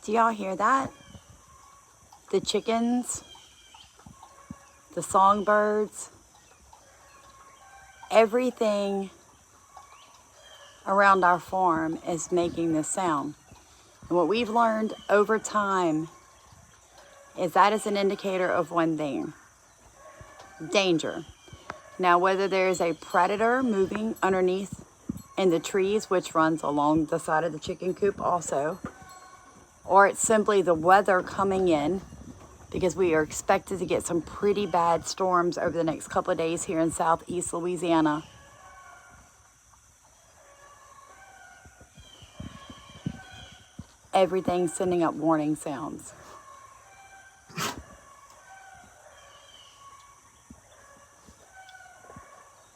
Do y'all hear that? The chickens, the songbirds, everything around our farm is making this sound. And what we've learned over time is that is an indicator of one thing: danger. Now, whether there is a predator moving underneath in the trees, which runs along the side of the chicken coop also, or it's simply the weather coming in, because we are expected to get some pretty bad storms over the next couple of days here in southeast Louisiana. Everything's sending up warning sounds.